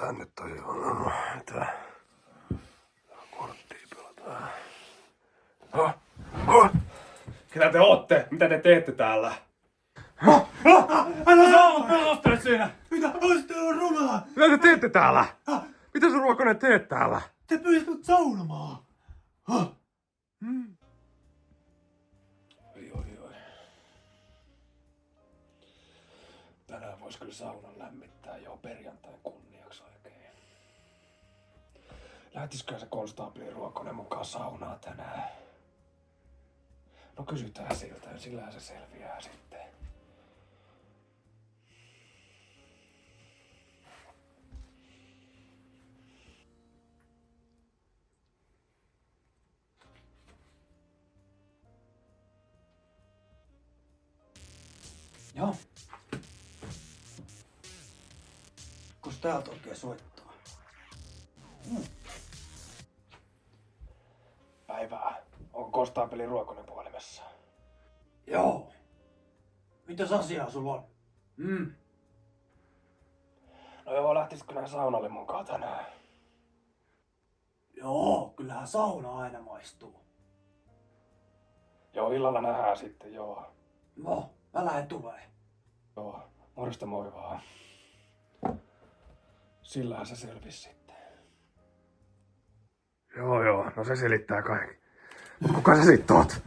tänne toi on? Mitä? Korttia pelataan. Ketä te ootte? Mitä te teette täällä? Älä saa pelastele siinä! Mitä? Oisitte ollut rumaa! Mitä te teette täällä? Mitä sä Ruokonen teet täällä? Te pyysit mut saunomaan! Oi. Tänään vois kyllä saunan lämmittää jo perjantain kunniaksi oikein. Lähtisiköhän se konstaapeli Ruokonen mukaan saunaa tänään? No kysytään siltä, sillähän se selviää sitten. Joo. Kus täältä oikein soittaa? Päivää. Onko konstaapeli Ruokonen puhelimessa? Joo. Mitäs asiaa sulla on? No joo, lähtisitkö nää saunalle mukaan tänään? Joo, kyllähän sauna aina maistuu. Joo, illalla nähdään sitten, joo. No, mä lähden tulee. Joo, morjesta moi vaan. Sillähän se selvisi sitten. Joo, no se selittää kaiken. Mut kuka sä sit oot?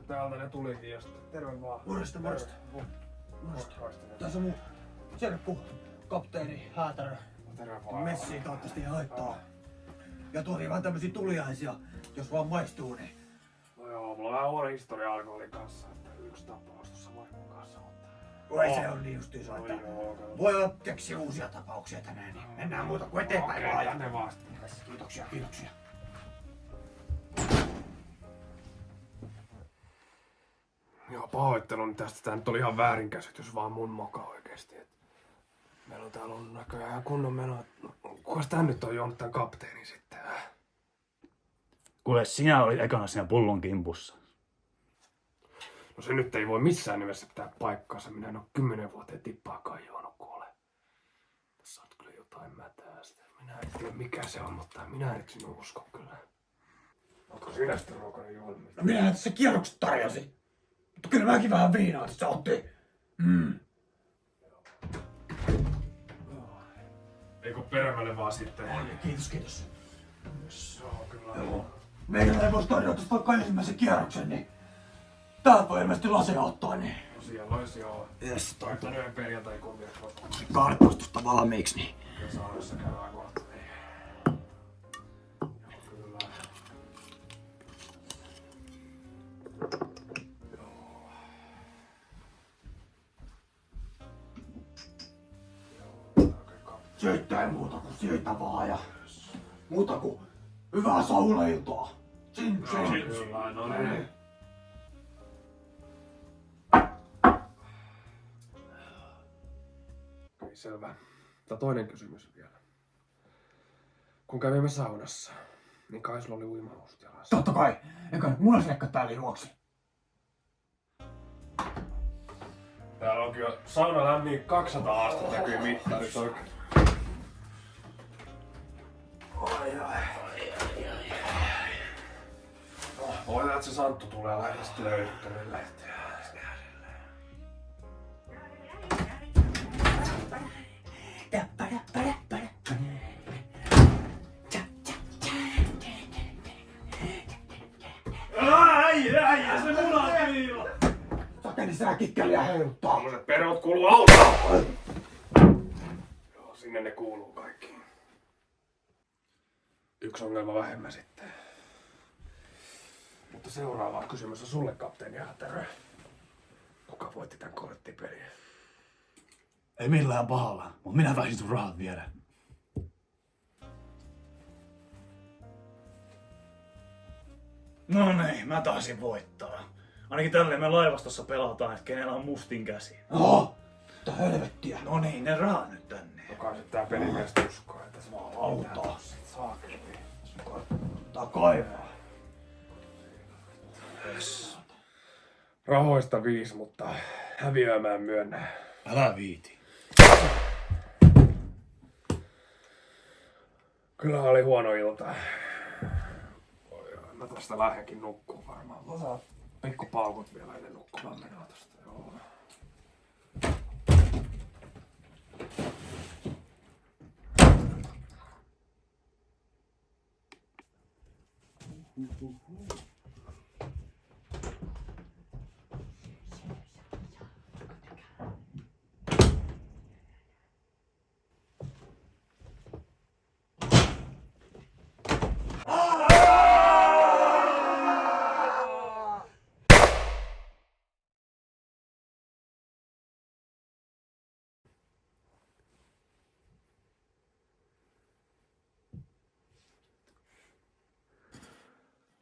Täältä ne tulikin ja sitten terve vaan. Morjesta. Tässä on mun serkku, kapteeni Häätärö. Terve vaan. Messiin toivottavasti ei haittaa. Ja tuotiin vähän tämmösiä tuliaisia, jos vaan maistuu, niin... No joo, mulla on vähän huono historia alkoholin kanssa, että yksi tapaus tuossa vaimon kanssa, mutta... Ei se on niin justiinsa, että voi olla keksiä uusia tapauksia tänään, niin mennään muuta kuin eteenpäin vaan. Okei, tänne vaan sitten. Kiitoksia. Joo, pahoitteluni tästä. Tää nyt oli ihan väärinkäsitys, vaan mun moka oikeesti. Meillä on täällä on näköjään ihan kunnon meno. Kukas tän nyt on juonut tän kapteenin sitten? Kuule, sinä olit ekana siinä pullon kimpussa. No se nyt ei voi missään nimessä pitää paikkaansa. Minä en oo 10 vuoteen tippaakaan juonut, kuule. Tässä on kyllä jotain mätää sitä. Minä en tiedä mikä se on, mutta minä en nyt sinun usko kyllä. Ootko sinä sitten Ruokonen juonut? No minähän tässä kierrokset tarjosin. Mutta kyllä mäkin vähän viinaa tässä otti. Eikö perämälle vaan sitten? Kiitos. Joo, kyllä. Joo. Meidän ei voisi tarjota tästä vaikka ensimmäisen kierroksen, niin... Täältä voi ilmeisesti laseja ottaa, niin... No siellä olisi joo. Jes, toi. Tänään perjantai kunniaksi vasta. Kartoitusta valmiiksi, niin... Ja saunassa käydään kohta. Kyllä. Siitä ei muuta kuin siitä vaan ja... Muuta kuin hyvää saunailtaa. Chin. Kyllä, no niin. Okei, selvä. Tää toinen kysymys vielä. Kun kävimme saunassa, niin kai sulla oli uimahousut jalassa. Totta kai. Eikä nyt munasilekka täällä juoksi. Täällä onkin jo sauna lämmin 200 astetta näkyy mittarit oikein. Voidaan, että se Santtu tulee lähestä löydyttämille. Äijä, se muna on kiila! Sakeni sää kikkeliä heiluttaa. Tommoset perot kuuluu autoon! Joo, sinne ne kuuluu kaikki. Yksi ongelma vähemmän sitten. Mutta seuraava kysymys on sulle, kapteeni Häätärö. Kuka voitti tän korttipelin? Ei millään pahalla, mutta minä väisin sun rahat vielä. No niin, mä taisin voittaa. Ainakin tälleen me laivastossa pelataan, että kenellä on mustin käsi. Oho, mitä helvettiä. No niin, ne rahat nyt tänne. Kai se tää pelimiestä uskoo, että se Mä auttaa. saakeli. Tää kaivaa. Rahoista 5, mutta häviöä mä en myönnä. Älä viiti. Kyllä oli huono ilta. Mä tästä lähdenkin nukkuun varmaan. Otan pikkupaukut vielä ennen nukkumaan menoa tosta. Joo.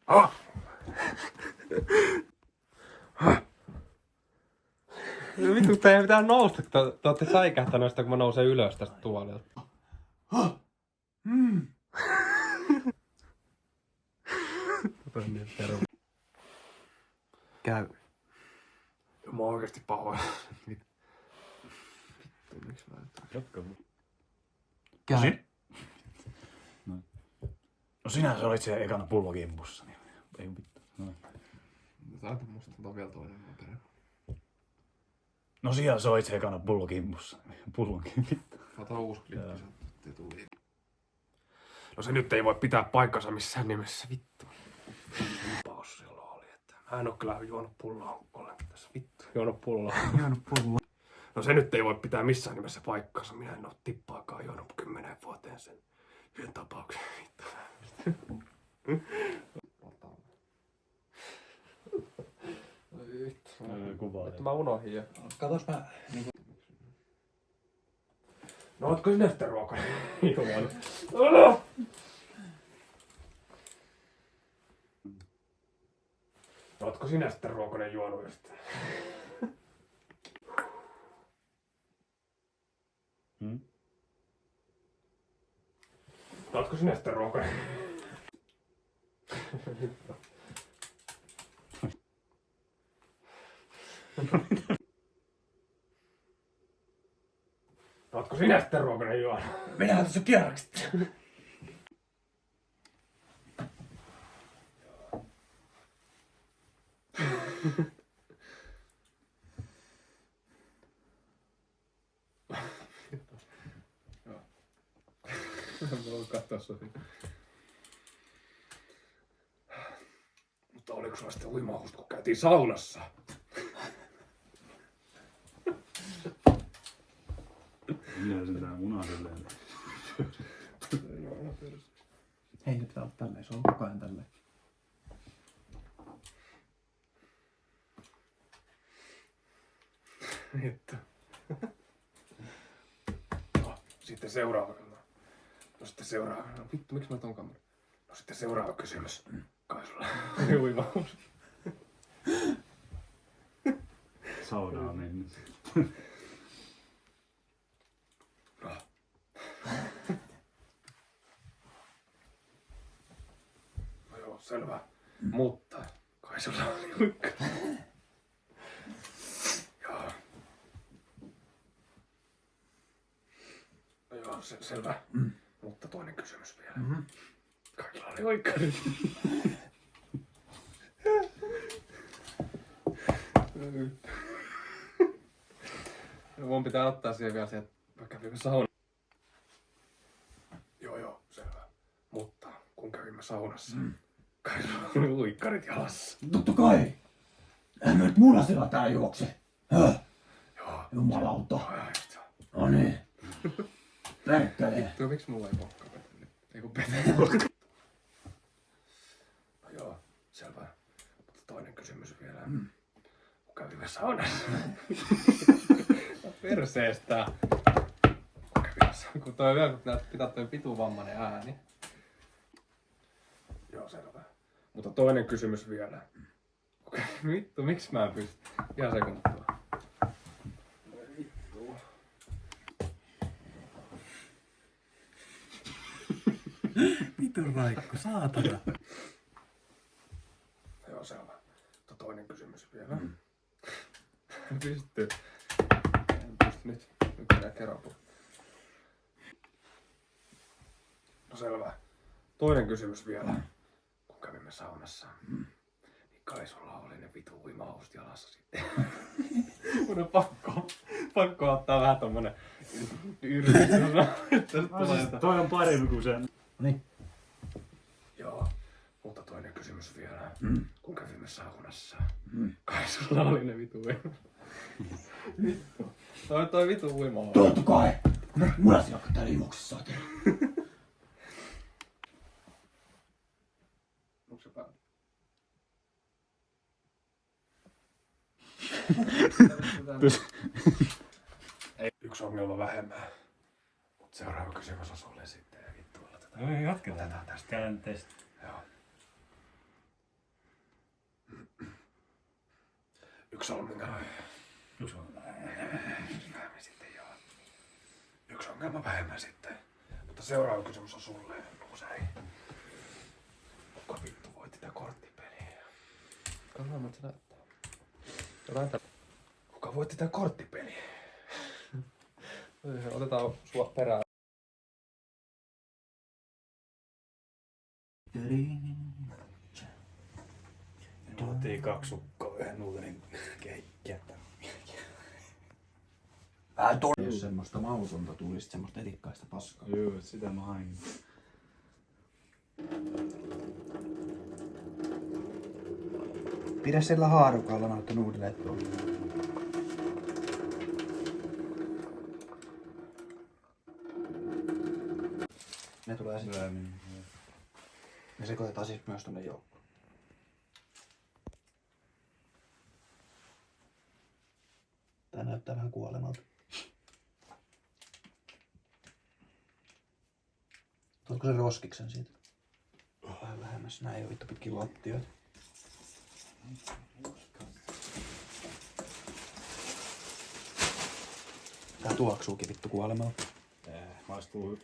Ah! Vittu, teidän pitää nousta, kun te ootte säikähtäneet sitä, kun mä nousen ylös tästä tuolilta. Käy. Mä oon oikeesti pahoin. Käy. No sinä sä olit siellä ekana pullokimpussa. Niin ei vittu. No. Saat musta vielä toinen perä. No siellä sä olit ekana pullokimpussa. Pullonkin vittu. Ota uusi klippi, se tuli. No se nyt ei voi pitää paikkansa missään nimessä, vittu. Paus silloin oli, että mä en oo kyllä juonut pulloa ollenkaan tässä, vittu. Juonut pulloa. No se nyt ei voi pitää missään nimessä paikkansa. Minä en oo tippaakaan juonut 10 vuoteen sen yhden tapauksen, vittu. Kuvaa. Mä unohdin jo. Katos mä. No ootko sinä sitten ruokainen? Juonut. No ootko sinä sitten ruokainen juonut just? No ootko sinä sitten ruokainen? No ootko sinä sitten ruokainen juonut? Minähän tässä kierrokset. Voin katsoa sua. Mutta oliko sulla sitten uimahusta, kun käytiin saunassa? Minä sen tää munaselleen. Hei, nyt pitää olla tälleen. Se on koko ajan tälleen. Että. No, sitten seuraava. No sitten seuraava. No vittu, miksi mä ton kameran? No sitten seuraava kysymys. Kai sulla. Uimaus. Saunaa mennyt. No. No joo, selvä. Mutta kai sulla oli uikka. Joo. No joo, selvä. Mutta toinen kysymys vielä. Kaikilla oli uikkari. Mun pitää ottaa siihen vielä se, että mä kävin sauna. Joo, selvä. Mutta kun kävimme saunassa, kai sulla oli uikkarit jalassa. Totta kai. Eihän me nyt munasilla täällä juokse. Joo. Jumalauta. Joo, just joo. No niin. Perkele. Tuo, miksi mulla ei pokka petänyt? Ei kun No joo, selvä. Mutta toinen kysymys vielä. Kun kävimme saunassa. perseestä. Kun kävimme saunassa. Kun toi vielä, kun pitää toi pituvammainen ääni. Joo, selvä. Mutta toinen kysymys vielä. Vittu, miksi mä en pysty? Ihan sekuntia. Vitun raikko, saatana. Joo, selvä. Mutta toinen kysymys vielä. Pystyy. En pysty nyt. Nyt enää kerran. No selvä. Toinen kysymys vielä. Kun kävimme saunassa, niin kai sulla oli ne vitu uimahousut jalassa sitten. Mun on pakko ottaa vähän tommonen yritys. Toi on parempi kuin se. Niin. Joo, mutta toinen kysymys vielä. Kun kävimme saunassa, kai sulla oli ne vitu uimahousut. Vittu. Toi vitu uimahousut. Totta kai! Mulla sinä täällä imuksessa tehdä. Onko se päällä? Yksi ongelma vähemmän. Mut seuraava kysymys on sulle sitten ja vittu aloitetaan. No jatketaan. Otetaan tästä. Käydään testi. Joo. Yksi ongelma. Yksi on. Vähemmän sitten joo. Yksi ongelma vähemmän sitten. Mutta seuraava kysymys on sulle. Usein. Kuka vittu voitti tää korttipeliä? Katsotaan, että se näyttää. Jotain Kuka voitti tää korttipeliä? otetaan sua perään. Me otettiin 2 sukkaa yhden uuden keikkiä. Jos semmoista mautonta tulisi, semmoista etikkaista paskaa. Joo, sitä mä hain. Pidä sillä haarukalla noita nuudeleita tuolla. Ne tulee sitten. Me sekoitetaan siis myös tonne joukkoon. Tää näyttää vähän kuolemalta. Tuotko se roskiksen siitä? Vähän vähemmäs. Nää ei oo vittu pitkin lattioita. Tää tuoksuukin vittu kuolemalta. Maistuu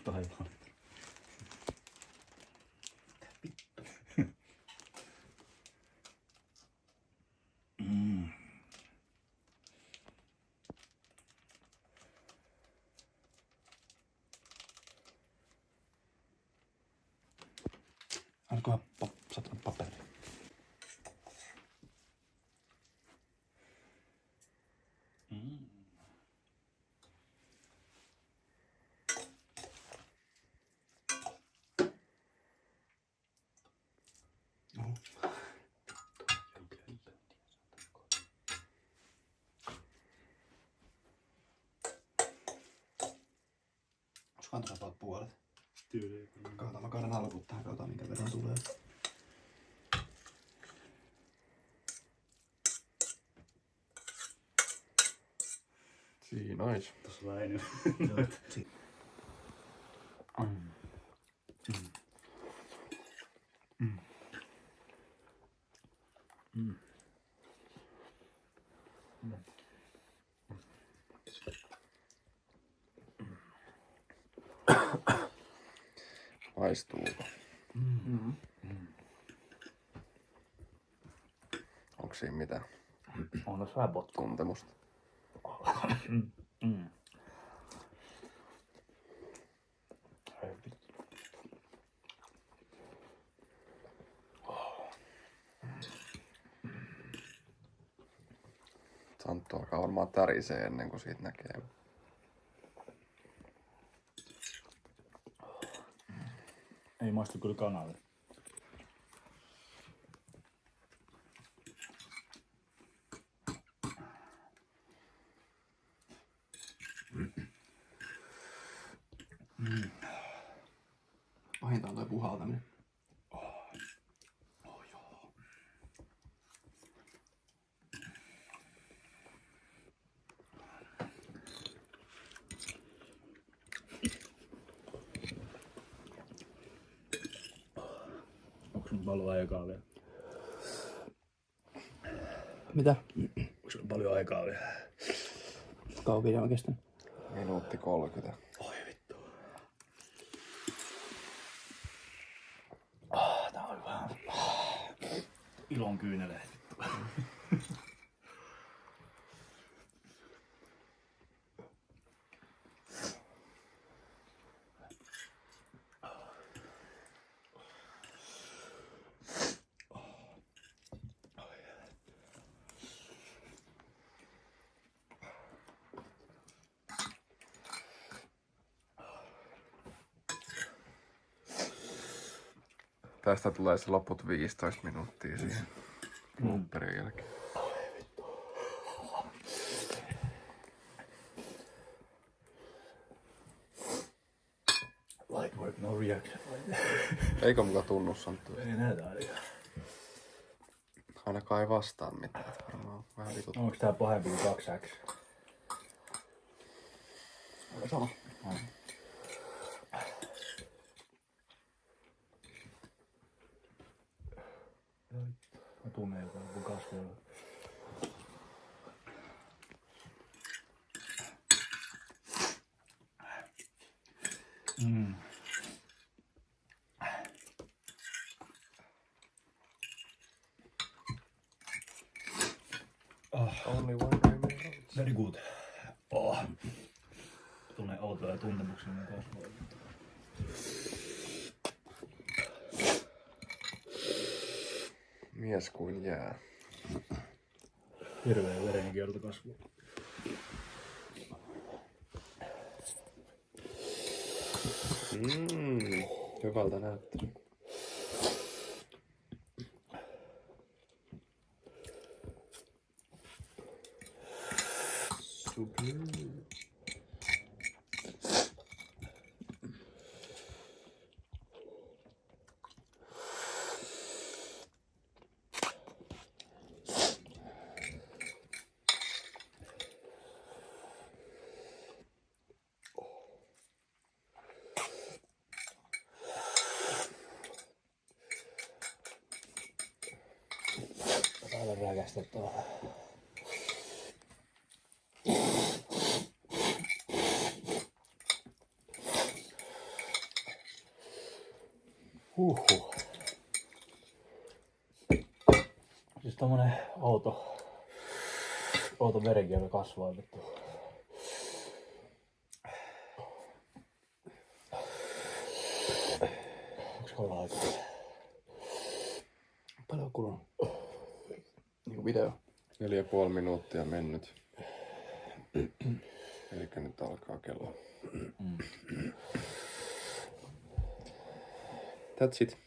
taivaan. Alkoihan satana paperi. Olisikohan tuossa about puolet? Tyyliin. Katsotaan, mä kaadan alkuun tähän, katsotaan minkä verran tulee. Siinä ois. Tossa vähän enemmän. Maistuuko? Onko siinä mitään On tässä vähän potku. tuntemusta? Santtu alkaa varmaan tärisee ennen kuin siitä näkee. Ei maistu kyllä kanalle. Pahinta on toi puhaltaminen. Onko sun paljon aikaa vielä? Mitä? Onko sulla paljon aikaa vielä? Kauan video on kestänyt? Minuutti 30. Oi vittu. ilon kyyneleet. Tästä tulee se loput 15 minuuttia siihen blooperin jälkeen. Light work, no reaction. Eikö muka tunnu sanottua? Ei näytä ainakaan. Ainakaan ei vastaa mitään. Varmaan vähän vitut. Onko tää pahempi kuin 2X? Sama. Mä tunnen jotain kun kasvoilla. Only one remaining. Very good. Tunnen outoja tuntemuksia mun kasvoilla. Mies kuin jää. Hirveä verenkierto kasvoilla. Hyvältä näyttää. Super. Täällä räkästetään. Siis tommonen outo verenkierto kasvaa vittu. Onks kauan aikaa? Paljon kulunut. Niinku video. 4,5 minuuttia mennyt. Elikkä nyt alkaa kello. That's it.